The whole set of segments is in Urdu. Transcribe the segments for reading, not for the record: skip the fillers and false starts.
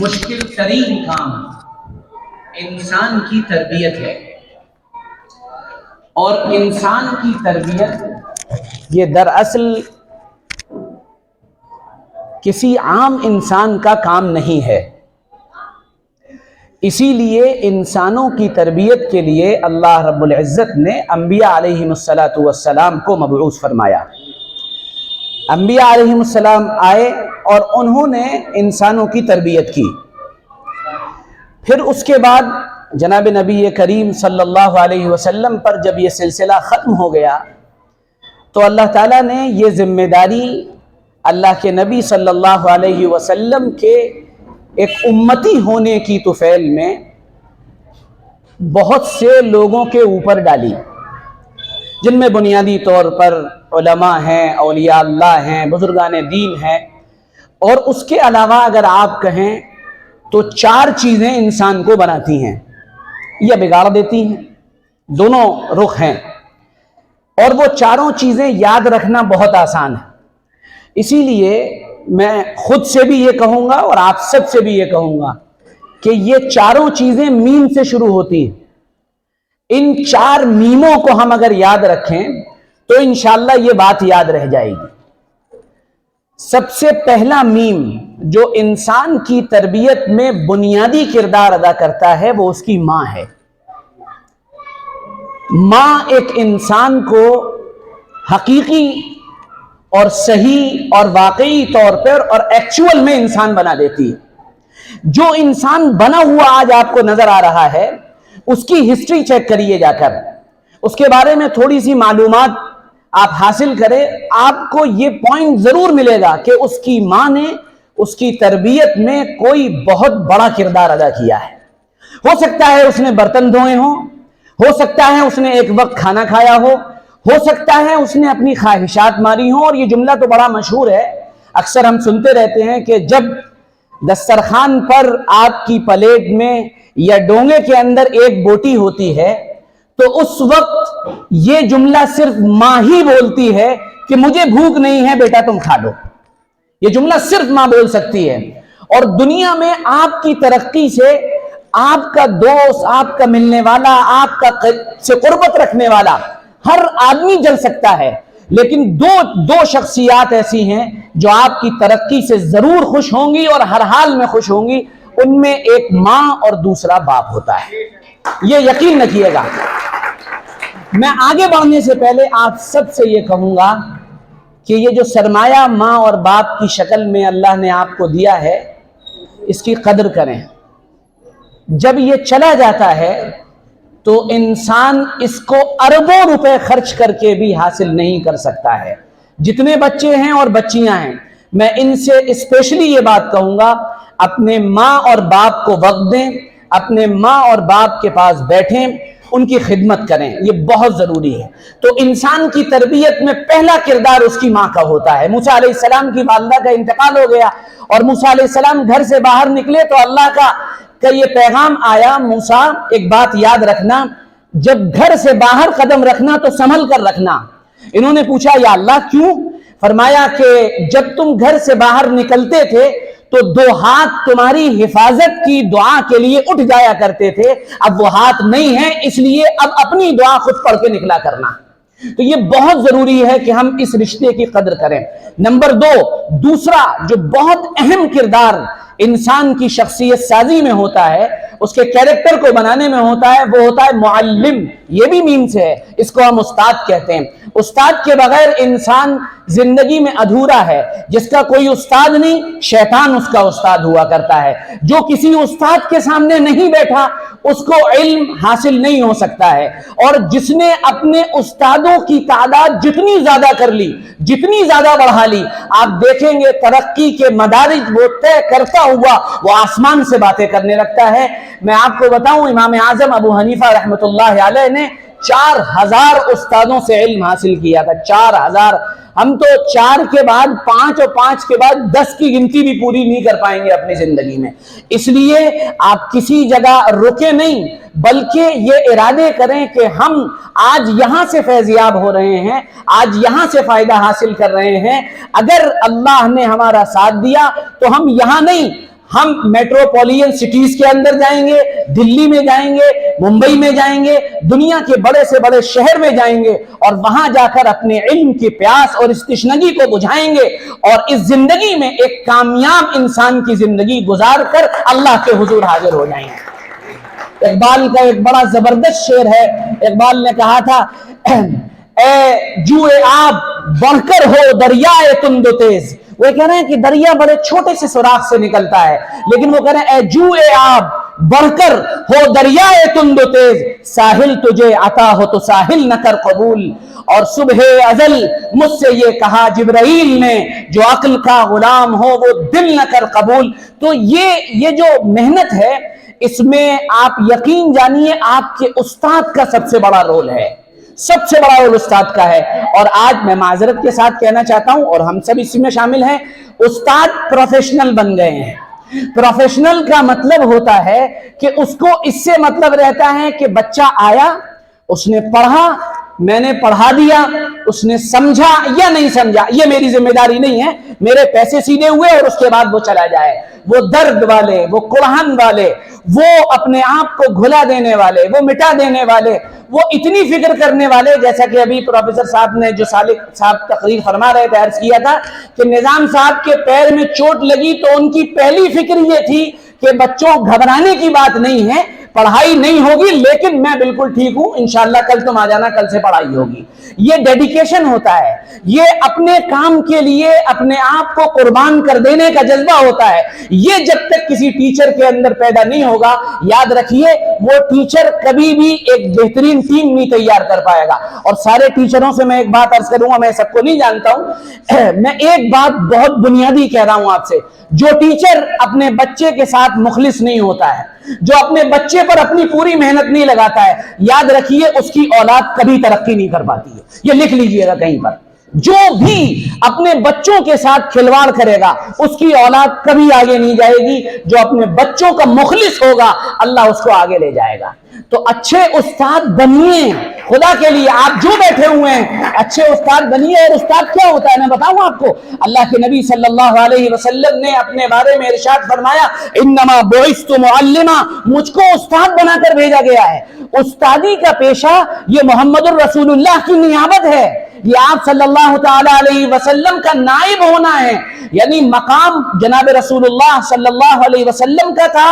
مشکل ترین کام انسان کی تربیت ہے، اور انسان کی تربیت یہ دراصل کسی عام انسان کا کام نہیں ہے۔ اسی لیے انسانوں کی تربیت کے لیے اللہ رب العزت نے انبیاء علیہم السلام کو مبعوث فرمایا۔ انبیاء علیہم السلام آئے اور انہوں نے انسانوں کی تربیت کی۔ پھر اس کے بعد جناب نبی کریم صلی اللہ علیہ وسلم پر جب یہ سلسلہ ختم ہو گیا تو اللہ تعالیٰ نے یہ ذمہ داری اللہ کے نبی صلی اللہ علیہ وسلم کے ایک امتی ہونے کی طفیل میں بہت سے لوگوں کے اوپر ڈالی، جن میں بنیادی طور پر علماء ہیں، اولیاء اللہ ہیں، بزرگان دین ہیں، اور اس کے علاوہ اگر آپ کہیں تو 4 چیزیں انسان کو بناتی ہیں یا بگاڑ دیتی ہیں، دونوں رخ ہیں، اور وہ 4 چیزیں یاد رکھنا بہت آسان ہے۔ اسی لیے میں خود سے بھی یہ کہوں گا اور آپ سب سے بھی یہ کہوں گا کہ یہ 4 چیزیں میم سے شروع ہوتی ہیں۔ ان 4 میموں کو ہم اگر یاد رکھیں تو انشاءاللہ یہ بات یاد رہ جائے گی۔ سب سے پہلا میم جو انسان کی تربیت میں بنیادی کردار ادا کرتا ہے وہ اس کی ماں ہے۔ ماں ایک انسان کو حقیقی اور صحیح اور واقعی طور پر اور ایکچول میں انسان بنا دیتی ہے۔ جو انسان بنا ہوا آج آپ کو نظر آ رہا ہے اس کی ہسٹری چیک کریے جا کر، اس کے بارے میں تھوڑی سی معلومات آپ حاصل کریں، آپ کو یہ پوائنٹ ضرور ملے گا کہ اس کی ماں نے اس کی تربیت میں کوئی بہت بڑا کردار ادا کیا ہے۔ ہو سکتا ہے اس نے برتن دھوئے ہوں، ہو سکتا ہے اس نے ایک وقت کھانا کھایا ہو سکتا ہے اس نے اپنی خواہشات ماری ہوں، اور یہ جملہ تو بڑا مشہور ہے، اکثر ہم سنتے رہتے ہیں کہ جب دسترخوان پر آپ کی پلیٹ میں یا ڈونگے کے اندر ایک بوٹی ہوتی ہے تو اس وقت یہ جملہ صرف ماں ہی بولتی ہے کہ مجھے بھوک نہیں ہے بیٹا تم کھا لو۔ یہ جملہ صرف ماں بول سکتی ہے، اور دنیا میں آپ کی ترقی سے آپ کا دوست، آپ کا ملنے والا، آپ کا سے قربت رکھنے والا ہر آدمی جل سکتا ہے، لیکن دو شخصیات ایسی ہیں جو آپ کی ترقی سے ضرور خوش ہوں گی اور ہر حال میں خوش ہوں گی، ان میں ایک ماں اور دوسرا باپ ہوتا ہے۔ یہ یقین رکھیے گا۔ میں آگے بڑھنے سے پہلے آپ سب سے یہ کہوں گا کہ یہ جو سرمایہ ماں اور باپ کی شکل میں اللہ نے آپ کو دیا ہے اس کی قدر کریں۔ جب یہ چلا جاتا ہے تو انسان اس کو اربوں روپے خرچ کر کے بھی حاصل نہیں کر سکتا ہے۔ جتنے بچے ہیں اور بچیاں ہیں میں ان سے اسپیشلی یہ بات کہوں گا، اپنے ماں اور باپ کو وقت دیں، اپنے ماں اور باپ کے پاس بیٹھیں، ان کی خدمت کریں، یہ بہت ضروری ہے۔ تو انسان کی تربیت میں پہلا کردار اس کی ماں کا ہوتا ہے۔ موسیٰ علیہ السلام کی والدہ کا انتقال ہو گیا اور موسیٰ علیہ السلام گھر سے باہر نکلے تو اللہ کا یہ پیغام آیا، موسیٰ ایک بات یاد رکھنا، جب گھر سے باہر قدم رکھنا تو سنبھل کر رکھنا۔ انہوں نے پوچھا یا اللہ کیوں؟ فرمایا کہ جب تم گھر سے باہر نکلتے تھے تو 2 ہاتھ تمہاری حفاظت کی دعا کے لیے اٹھ جایا کرتے تھے، اب وہ ہاتھ نہیں ہیں، اس لیے اب اپنی دعا خود پڑھ کے نکلا کرنا۔ تو یہ بہت ضروری ہے کہ ہم اس رشتے کی قدر کریں۔ نمبر 2، دوسرا جو بہت اہم کردار انسان کی شخصیت سازی میں ہوتا ہے، اس کے کیریکٹر کو بنانے میں ہوتا ہے، وہ ہوتا ہے معلم۔ یہ بھی میم سے ہے، اس کو ہم استاد کہتے ہیں۔ استاد کے بغیر انسان زندگی میں ادھورا ہے۔ جس کا کوئی استاد نہیں، شیطان اس کا استاد ہوا کرتا ہے۔ جو کسی استاد کے سامنے نہیں بیٹھا اس کو علم حاصل نہیں ہو سکتا ہے، اور جس نے اپنے استادوں کی تعداد جتنی زیادہ کر لی، جتنی زیادہ بڑھا لی، آپ دیکھیں گے ترقی کے مدارج وہ طے کرتا ہوا وہ آسمان سے باتیں کرنے لگتا ہے۔ میں آپ کو بتاؤں، امام اعظم ابو حنیفہ رحمۃ اللہ علیہ نے 4000 استادوں سے علم حاصل کیا تھا۔ 4000۔ ہم تو 4 کے بعد 5 اور 5 کے بعد 10 کی گنتی بھی پوری نہیں کر پائیں گے اپنی زندگی میں۔ اس لیے آپ کسی جگہ رکے نہیں، بلکہ یہ ارادے کریں کہ ہم آج یہاں سے فیضیاب ہو رہے ہیں، آج یہاں سے فائدہ حاصل کر رہے ہیں۔ اگر اللہ نے ہمارا ساتھ دیا تو ہم یہاں نہیں، ہم میٹروپولین سٹیز کے اندر جائیں گے, دلی میں جائیں گے, ممبئی میں جائیں گے, دنیا کے بڑے سے بڑے شہر میں جائیں گے, اور وہاں جا کر اپنے علم کی پیاس اور اس تشنگی کو بجھائیں گے, اور اس زندگی میں ایک کامیاب انسان کی زندگی گزار کر اللہ کے حضور حاضر ہو جائیں گے. اقبال کا ایک بڑا زبردست شعر ہے. اقبال نے کہا تھا, اے جوئے آب بڑھ کر ہو دریائے تند و تیز. وہ کہہ رہے ہیں کہ دریا بڑے چھوٹے سے سوراخ سے نکلتا ہے, لیکن وہ کہہ رہے ہیں اے جوئے آب بڑھ کر ہو دریائے تند و تیز, ساحل تجھے عطا ہو تو ساحل نہ کر قبول. اور صبح ازل مجھ سے یہ کہا جبرائیل نے, جو عقل کا غلام ہو وہ دل نہ کر قبول. تو یہ جو محنت ہے, اس میں آپ یقین جانیے آپ کے استاد کا سب سے بڑا رول ہے, سب سے بڑا رول استاد کا ہے. اور آج میں معذرت کے ساتھ کہنا چاہتا ہوں, اور ہم سب اس میں شامل ہیں, استاد پروفیشنل بن گئے ہیں. پروفیشنل کا مطلب ہوتا ہے کہ اس کو اس سے مطلب رہتا ہے کہ بچہ آیا, اس نے پڑھا, میں نے پڑھا دیا, اس نے سمجھا یا نہیں سمجھا یہ میری ذمہ داری نہیں ہے, میرے پیسے سیدھے ہوئے اور اس کے بعد وہ چلا جائے. وہ درد والے, وہ قرآن والے, وہ اپنے آپ کو گھلا دینے والے, وہ مٹا دینے والے, وہ اتنی فکر کرنے والے, جیسا کہ ابھی پروفیسر صاحب نے جو سالک صاحب تقریر فرما رہے تھے عرض کیا تھا کہ نظام صاحب کے پیر میں چوٹ لگی تو ان کی پہلی فکر یہ تھی کہ بچوں گھبرانے کی بات نہیں ہے, پڑھائی نہیں ہوگی لیکن میں بالکل ٹھیک ہوں, انشاءاللہ کل تم آ جانا, کل سے پڑھائی ہوگی. یہ ڈیڈیکیشن ہوتا ہے, یہ اپنے کام کے لیے اپنے آپ کو قربان کر دینے کا جذبہ ہوتا ہے. یہ جب تک کسی ٹیچر کے اندر پیدا نہیں ہوگا, یاد رکھیے وہ ٹیچر کبھی بھی ایک بہترین ٹیم نہیں تیار کر پائے گا. اور سارے ٹیچروں سے میں ایک بات عرض کروں گا, میں سب کو نہیں جانتا ہوں, میں ایک بات بہت بنیادی کہہ رہا ہوں آپ سے, جو ٹیچر اپنے بچے کے ساتھ مخلص نہیں ہوتا ہے, جو اپنے بچے پر اپنی پوری محنت نہیں لگاتا ہے, یاد رکھیے اس کی اولاد کبھی ترقی نہیں کر پاتی ہے. یہ لکھ لیجئے گا کہیں پر, جو بھی اپنے بچوں کے ساتھ کھلواڑ کرے گا اس کی اولاد کبھی آگے نہیں جائے گی. جو اپنے بچوں کا مخلص ہوگا اللہ اس کو آگے لے جائے گا. تو اچھے استاد بنیے خدا کے لیے, آپ جو بیٹھے ہوئے ہیں اچھے استاد بنیے. اور استاد کیا ہوتا ہے میں بتاؤں آپ کو, اللہ کے نبی صلی اللہ علیہ وسلم نے اپنے بارے میں ارشاد فرمایا, انما بعثت معلما, مجھ کو استاد بنا کر بھیجا گیا ہے. استادی کا پیشہ یہ محمد الرسول اللہ کی نیابت ہے, یہ آپ صلی اللہ تعالی علیہ وسلم کا نائب ہونا ہے. یعنی مقام جناب رسول اللہ صلی اللہ علیہ وسلم کا تھا,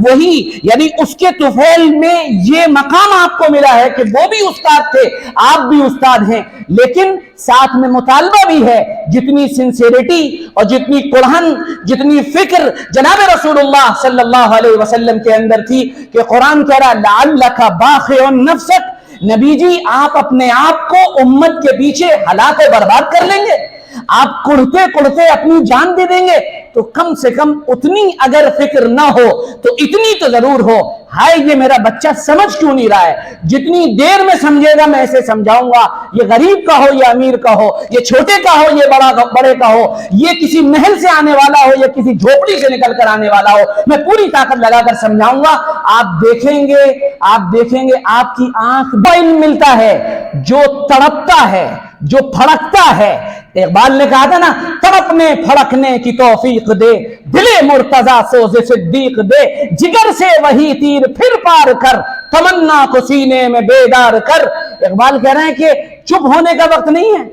وہی یعنی اس کے طفیل میں یہ مقام آپ کو ملا ہے کہ وہ بھی استاد تھے, آپ بھی استاد ہیں. لیکن ساتھ میں مطالبہ بھی ہے, جتنی سنسیریٹی اور جتنی قرآن, جتنی فکر جناب رسول اللہ صلی اللہ علیہ وسلم کے اندر تھی کہ قرآن کہہ رہا لعلک باخع نفسک, نبی جی آپ اپنے آپ کو امت کے پیچھے ہلاک و برباد کر لیں گے, آپ کڑتے کڑتے اپنی جان دے دیں گے, تو کم سے کم اتنی اگر فکر نہ ہو تو اتنی تو ضرور ہو, ہائے یہ میرا بچہ سمجھ کیوں نہیں رہا ہے, جتنی دیر میں سمجھے گا میں اسے سمجھاؤں گا, یہ غریب کا ہو یا امیر کا ہو, یہ چھوٹے کا ہو یہ بڑے کا ہو, یہ کسی محل سے آنے والا ہو یا کسی جھوپڑی سے نکل کر آنے والا ہو, میں پوری طاقت لگا کر سمجھاؤں گا. آپ دیکھیں گے آپ کی آنکھ علم ملتا ہے جو تڑپتا ہے, جو پھڑکتا ہے. اقبال نے کہا تھا نا, تڑپنے پھڑکنے کی توفیق دے, دل مرتضی سوز صدیق دے, جگر سے وہی تیر پھر پار کر, تمنا کو سینے میں بیدار کر. اقبال کہہ رہے ہیں کہ چپ ہونے کا وقت نہیں ہے,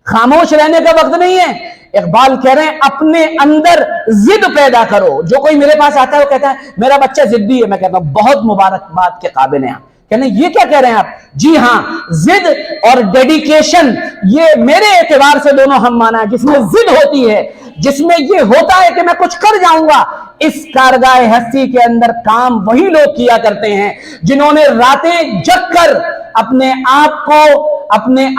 خاموش رہنے کا وقت نہیں ہے. اقبال کہہ رہے ہیں اپنے اندر ضد پیدا کرو. جو کوئی میرے پاس آتا ہے وہ کہتا ہے میرا بچہ ضدی ہے, میں کہتا ہوں بہت مبارکباد کے قابل ہیں آپ. کہنے یہ کیا کہہ رہے ہیں آپ؟ جی ہاں, ضد اور ڈیڈیکیشن یہ میرے اعتبار سے دونوں ہم مانا ہے. جس میں ضد ہوتی ہے, جس میں یہ ہوتا ہے کہ میں کچھ کر جاؤں گا, اس کارگاہ ہستی کے اندر کام وہی لوگ کیا کرتے ہیں جنہوں نے راتیں جگ کر اپنے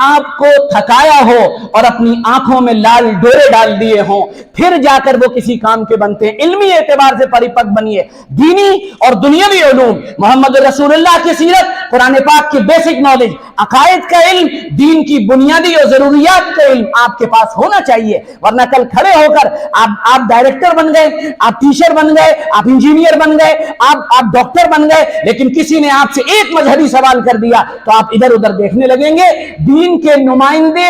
آپ کو تھکایا ہو اور اپنی آنکھوں میں لال ڈورے ڈال دیے ہوں, پھر جا کر وہ کسی کام کے بنتے ہیں. علمی اعتبار سے پریپک بنیے, دینی اور دنیاوی علوم, محمد رسول اللہ کی سیرت, قرآن پاک کی بیسک نالج, عقائد کا علم, دین کی بنیادی اور ضروریات کا علم آپ کے پاس ہونا چاہیے. ورنہ کل کھڑے ہو کر آپ ڈائریکٹر بن گئے, آپ ٹیچر بن گئے, آپ انجینئر بن گئے, آپ ڈاکٹر بن گئے, لیکن کسی نے آپ سے ایک مذہبی سوال کر دیا تو آپ ادھر ادھر دیکھنے لگیں گے. دین کے نمائندے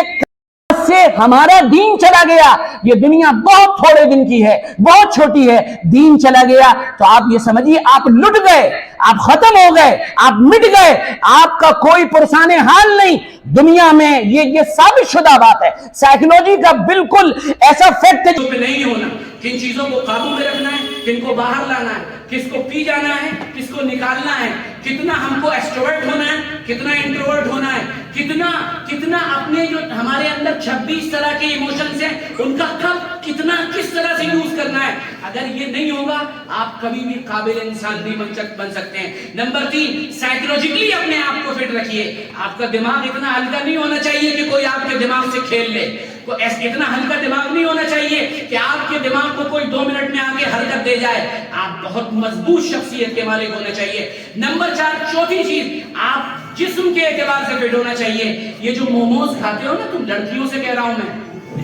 سے ہمارا دین چلا گیا. یہ دنیا بہت تھوڑے دن کی ہے, بہت چھوٹی ہے, دین چلا گیا تو آپ یہ سمجھیے آپ لٹ گئے, آپ ختم ہو گئے, آپ مٹ گئے, آپ کا کوئی پرسان حال نہیں دنیا میں. یہ ثابت شدہ بات ہے, سائیکولوجی کا بالکل ایسا فیکٹ ہے. نہیں ہونا, کن چیزوں کو قابو میں رکھنا ہے, کن کو باہر لانا ہے, کس کو پی جانا ہے, کس کو نکالنا ہے, کتنا ہم کو ایکسٹروورٹ ہونا ہے, کتنا انٹروورٹ ہونا ہے, کتنا اپنے جو ہمارے اندر 26 طرح کے ایموشنز ہیں ان کا کب کتنا کس طرح سے یوز کرنا ہے. اگر یہ نہیں ہوگا آپ کبھی بھی قابل انسان نہیں بن سکتے ہیں. نمبر 3, سائیکولوجیکلی اپنے آپ کو فٹ رکھیے. آپ کا دماغ اتنا ہلکا نہیں ہونا چاہیے کہ کوئی آپ کے دماغ سے کھیل لے. اتنا ہلکا دماغ نہیں ہونا چاہیے کہ آپ کے دماغ کو کوئی 2 منٹ میں آگے حرکت دے جائے. آپ بہت مضبوط شخصیت کے مالک ہونے چاہیے. نمبر 4, چوتھی چیز, آپ جسم کے اعتبار سے فٹ ہونا چاہیے. یہ جو موموز کھاتے ہو نا, تم لڑکیوں سے کہہ رہا ہوں میں,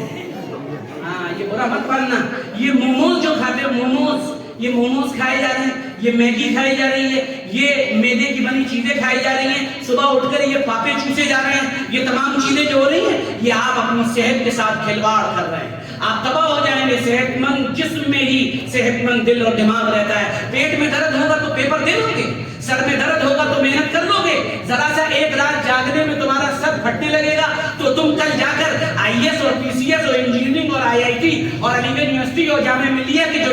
ہاں یہ برا مت ماننا, یہ موموز جو کھاتے ہو, یہ موموز کھائے جا رہے ہیں, یہ میگی کھائی جا رہی ہے, یہ میدے کی بنی چیزیں کھائی جا رہی ہیں, صبح اٹھ کر یہ پاپے چوسے جا رہے ہیں, یہ تمام چیزیں جو ہو رہی ہیں یہ آپ اپنی صحت کے ساتھ کھلواڑ کر رہے ہیں. آپ تباہ ہو جائیں گے. صحت مند جسم میں ہی صحت مند دل اور دماغ رہتا ہے. پیٹ میں درد ہوگا تو پیپر دے لو گے, سر میں درد ہوگا تو محنت کر لو گے, ذرا سا ایک رات جاگنے میں تمہارا سر پھٹنے لگے گا تو تم کل جا کر IAS اور PCS اور انجینئرنگ اور IIT اور علی گڑھ یونیورسٹی اور جامعہ ملیہ کے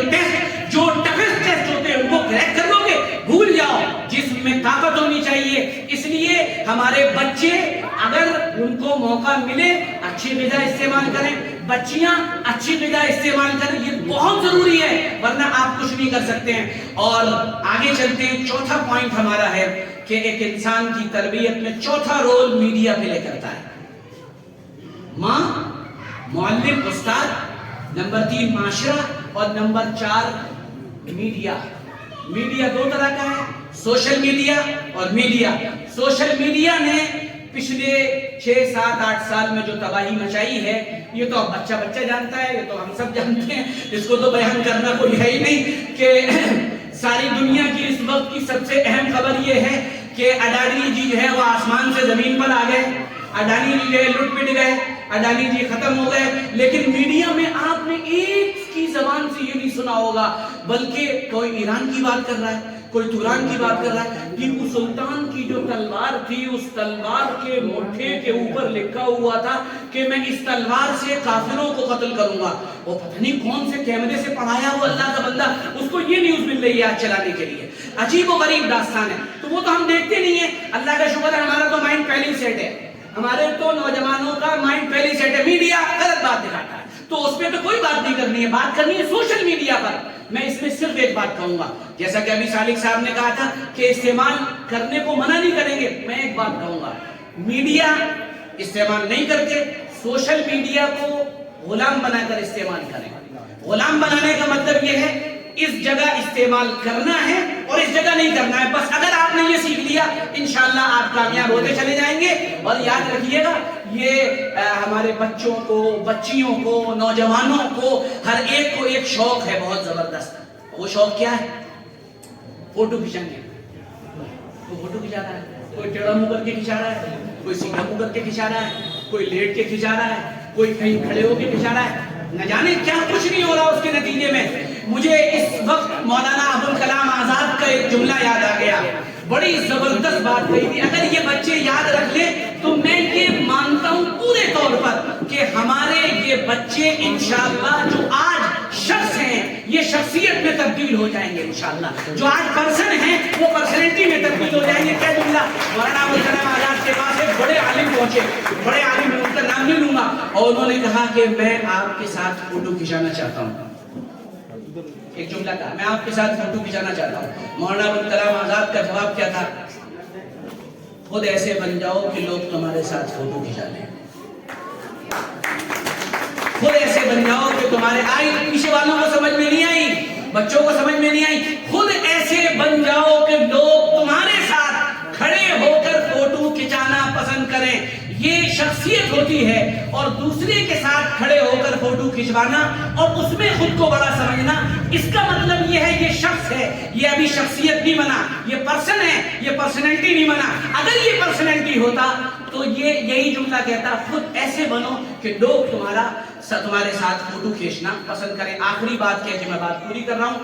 جو ٹفسٹ ٹیسٹ ہوتے ہیں ان کو کریک کر لو گے. بھول جاؤ, جسم میں طاقت ہونی چاہیے. اس لیے ہمارے بچے اگر ان کو موقع ملے اچھی غذا استعمال کریں, بچیاں اچھی غذا استعمال کریں, یہ بہت ضروری ہے, ورنہ آپ کچھ نہیں کر سکتے ہیں. اور آگے چلتے ہیں. چوتھا پوائنٹ ہمارا ہے کہ ایک انسان کی تربیت میں چوتھا رول میڈیا پلے کرتا ہے. ماں, معلم, استاد. نمبر 3 معاشرہ, اور نمبر 4 میڈیا. میڈیا 2 طرح کا ہے, سوشل میڈیا اور میڈیا. سوشل میڈیا نے پچھلے 6, 7, 8 سال میں جو تباہی مچائی ہے یہ تو اب بچہ جانتا ہے, یہ تو ہم سب جانتے ہیں, اس کو تو بیان کرنا کوئی ہے ہی نہیں کہ ساری دنیا کی اس وقت کی سب سے اہم خبر یہ ہے کہ اڈانی جی جو ہے وہ آسمان سے زمین پر آ گئے, اڈانی جی جو ہے لٹ پٹ گئے, اڈانی جی ختم ہو گئے. لیکن میڈیا میں آپ نے ایک کی زبان سے یہ نہیں سنا ہوگا, بلکہ کوئی ایران کی بات کر رہا ہے, کوئی توران کی بات کر رہا ہے. ٹیپو سلطان کی جو تلوار تھی, اس تلوار کے مٹھے کے اوپر لکھا ہوا تھا کہ میں اس تلوار سے کافروں کو قتل کروں گا. وہ پتہ نہیں کون سے کیمرے سے پڑھایا وہ اللہ کا بندہ, اس کو یہ نیوز مل رہی ہے آج چلانے کے لیے. عجیب و غریب داستان ہے. تو وہ تو ہم دیکھتے نہیں ہیں. اللہ کا شکر ہے ہمارا تو مائنڈ پہلے ہی سیٹ ہے, ہمارے تو نوجوانوں کا مائنڈ پہلے ہی سیٹ ہے. میڈیا غلط بات دکھاتا ہے تو اس پہ تو کوئی بات نہیں کرنی ہے, بات کرنی ہے سوشل میڈیا پر. میں اس میں صرف ایک بات کہوں گا, جیسا کہ ابھی سالک صاحب نے کہا تھا کہ استعمال کرنے کو منع نہیں کریں گے, میں ایک بات کہوں گا, میڈیا استعمال نہیں کرتے, سوشل میڈیا کو غلام بنا کر استعمال کریں. غلام بنانے کا مطلب یہ ہے اس جگہ استعمال کرنا ہے اور اس جگہ نہیں کرنا ہے. بس اگر آپ نے یہ سیکھ لیا انشاءاللہ آپ کامیاب ہوتے چلے جائیں گے. اور یاد رکھیے گا یہ ہمارے بچوں کو, بچیوں کو, نوجوانوں کو, ہر ایک کو ایک شوق ہے بہت زبردست. وہ شوق کیا ہے؟ فوٹو کھینچنے. کوئی فوٹو کھینچا رہا ہے, کوئی ٹیڑھا منہ کر کے کھینچا رہا ہے, کوئی سیدھا منہ کر کے کھینچا رہا ہے, کوئی لیٹ کے کھینچا رہا ہے, کوئی کہیں کھڑے ہو کے کھینچا رہا ہے. نہ جانے کیا کچھ نہیں ہو رہا اس کے نتیجے میں. مجھے اس وقت مولانا ابوالکلام آزاد کا ایک جملہ یاد آ گیا, بڑی زبردست بات کہی تھی. اگر یہ بچے یاد رکھ لیں تو میں یہ مانتا ہوں پورے طور پر کہ ہمارے یہ بچے انشاءاللہ جو آج شخص ہیں یہ شخصیت میں تبدیل ہو جائیں گے انشاءاللہ. جو آج پرسن ہیں وہ پرسنالٹی میں تبدیل ہو جائیں گے. کیا جملہ مولانا ابوالکلام آزاد کے پاس ایک بڑے عالم پہنچے, بڑے عالم, میں ان کا نام نہیں لوں گا, اور انہوں نے کہا کہ میں آپ کے ساتھ فوٹو کھینچانا چاہتا ہوں. ایک جملہ کہا, میں آپ کے ساتھ فوٹو کھینچانا چاہتا ہوں. مولانا ابوالکلام آزاد کا جواب کیا تھا؟ خود ایسے بن جاؤ کہ لوگ تمہارے ساتھ فوٹو کھینچا لیں. خود ایسے بن جاؤ کہ تمہارے, آئی پیچھے والوں کو سمجھ میں نہیں آئی, بچوں کو سمجھ میں نہیں آئی. خود ایسے بن جاؤ کہ لوگ تمہارے ساتھ کھڑے ہو کر فوٹو کھینچانا پسند کریں. یہ شخص شخصیت ہوتی ہے اور دوسرے کے ساتھ کھڑے ہو کر فوٹو کھنچوانا اور اس میں خود کو بڑا سمجھنا، اس کا مطلب یہ ہے یہ شخص ہے، یہ ابھی شخصیت نہیں بنا، یہ پرسن ہے، یہ پرسنالٹی نہیں بنا۔ اگر یہ پرسنالٹی ہوتا تو یہ یہی جملہ کہتا، خود ایسے بنو کہ لوگ تمہارے ساتھ فوٹو کھینچنا پسند کریں۔ آخری بات کہہ کے میں بات پوری کر رہا ہوں،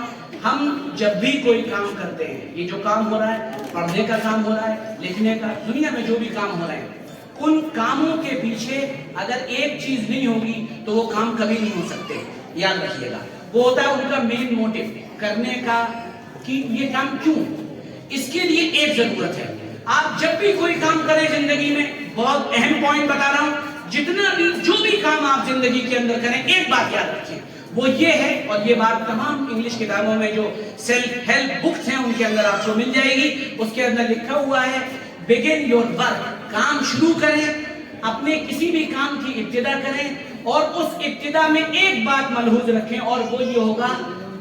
ہم جب بھی کوئی کام کرتے ہیں، یہ جو کام ہو رہا ہے، پڑھنے کا کام ہو رہا ہے، لکھنے کا، دنیا میں جو بھی کام ہو رہے ہیں، ان کاموں کے پیچھے اگر ایک چیز نہیں ہوگی تو وہ کام کبھی نہیں ہو سکتے۔ یاد رکھیے گا، وہ ہوتا ہے ان کا مین موٹو کرنے کا کہ یہ کام کیوں، اس کے لیے ایک ضرورت ہے۔ آپ جب بھی کوئی کام کریں زندگی میں، بہت اہم پوائنٹ بتا رہا ہوں، جتنا بھی جو بھی کام آپ زندگی کے اندر کریں، ایک بات یاد رکھیں، وہ یہ ہے، اور یہ بات تمام انگلش کتابوں میں جو سیلف ہیلپ بکس ہیں ان کے اندر آپ کو مل جائے گی، اس کے اندر لکھا ہوا ہے بگن یور ورک، کام شروع کریں، اپنے کسی بھی کام کی ابتدا کریں، اور اس ابتدا میں ایک بات ملحوظ رکھیں، اور وہ یہ ہوگا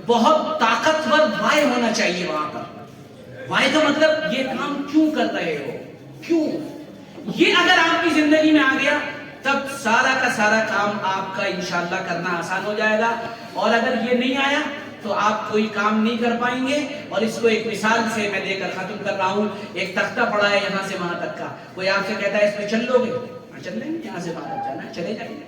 بہت طاقتور وائے ہونا چاہیے وہاں پر۔ وائے کا مطلب یہ کام کیوں کر رہے ہو، کیوں، یہ اگر آپ کی زندگی میں آ گیا تب سارا کا سارا کام آپ کا انشاءاللہ کرنا آسان ہو جائے گا، اور اگر یہ نہیں آیا تو آپ کوئی کام نہیں کر پائیں گے۔ اور اس کو ایک مثال سے میں دے کر ختم کر رہا ہوں۔ ایک تختہ پڑا ہے یہاں سے وہاں تک کا، کوئی آپ سے کہتا ہے اس پہ چل لو گے؟ چل لیں گے، یہاں سے وہاں تک جانا ہے، چلے جائیں گے۔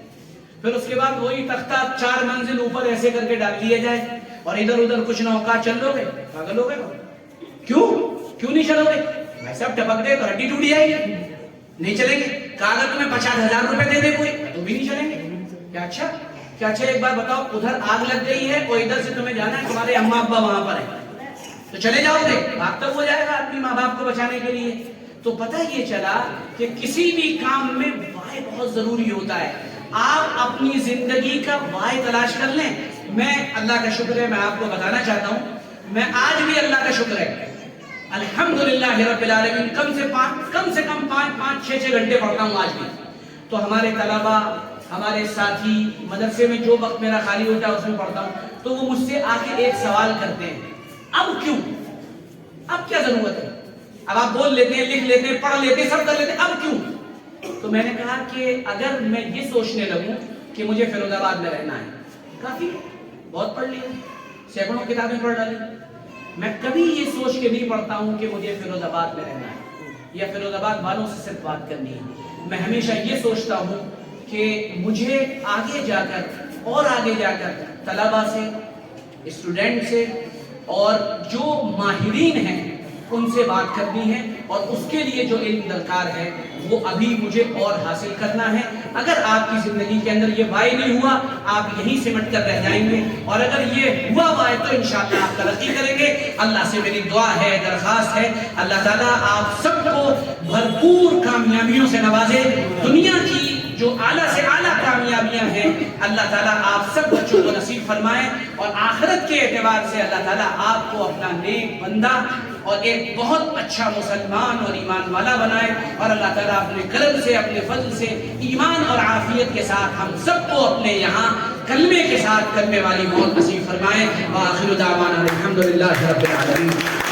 پھر اس کے بعد وہی تختہ 4 منزل اوپر ایسے کر کے ڈال دیا جائے اور ادھر ادھر کچھ نہ ہوگا، چل لو گے؟ پاگل ہو گئے؟ کیوں نہیں چلو گے؟ بھائی صاحب ٹپک دے تو ہڈی ٹوٹ جائے گی، نہیں چلیں گے۔ اگر تمہیں 50,000 روپے دے دے کوئی تو بھی نہیں چلیں گے۔ کیا اچھا ایک بار بتاؤ، ادھر آگ لگ گئی ہے اور ادھر سے تمہیں جانا ہے، تمہارے اماں ابا وہاں پر ہیں، تو چلے جاؤ گے؟ بھاگ تک ہو جائے گا اپنی ماں باپ کو بچانے کے لیے۔ تو پتہ یہ چلا کہ کسی بھی کام میں وائے بہت ضروری ہوتا ہے۔ آپ اپنی زندگی کا وائے تلاش کر لیں۔ میں اللہ کا شکر ہے، میں آپ کو بتانا چاہتا ہوں، میں آج بھی اللہ کا شکر ہے الحمدللہ رب العالمین کم سے کم 5-6 گھنٹے پڑھتا ہوں آج بھی۔ تو ہمارے طلبہ، ہمارے ساتھی، مدرسے میں جو وقت میرا خالی ہوتا ہے اس میں پڑھتا ہوں، تو وہ مجھ سے آ کے ایک سوال کرتے ہیں، اب کیوں، اب کیا ضرورت ہے؟ اب آپ بول لیتے ہیں، لکھ لیتے ہیں، پڑھ لیتے ہیں، سب کر لیتے ہیں، اب کیوں؟ تو میں نے کہا کہ اگر میں یہ سوچنے لگوں کہ مجھے فیروز آباد میں رہنا ہے، کافی ہے، بہت پڑھ لیا، سینکڑوں کتابیں پڑھ ڈالی، میں کبھی یہ سوچ کے نہیں پڑھتا ہوں کہ مجھے فیروز آباد میں رہنا ہے یا فیروز آباد والوں سے صرف بات کرنی ہے۔ میں ہمیشہ یہ سوچتا ہوں کہ مجھے آگے جا کر طلبہ سے، اسٹوڈنٹ سے اور جو ماہرین ہیں ان سے بات کرنی ہے، اور اس کے لیے جو علم درکار ہے وہ ابھی مجھے اور حاصل کرنا ہے۔ اگر آپ کی زندگی کے اندر یہ وعی نہیں ہوا، آپ یہیں سمٹ کر رہ جائیں گے، اور اگر یہ ہوا وعی تو انشاءاللہ آپ ترقی کریں گے۔ اللہ سے میری دعا ہے، درخواست ہے، اللہ تعالیٰ آپ سب کو بھرپور کامیابیوں سے نوازے۔ دنیا کی جو اعلیٰ سے اعلیٰ کامیابیاں ہیں اللہ تعالیٰ آپ سب بچوں کو نصیب فرمائے، اور آخرت کے اعتبار سے اللہ تعالیٰ آپ کو اپنا نیک بندہ اور ایک بہت اچھا مسلمان اور ایمان والا بنائے، اور اللہ تعالیٰ اپنے کرم سے، اپنے فضل سے ایمان اور عافیت کے ساتھ ہم سب کو اپنے یہاں کلمے کے ساتھ کلمے والی موت نصیب فرمائے۔ وآخر دعوانا الحمدللہ رب العالمین۔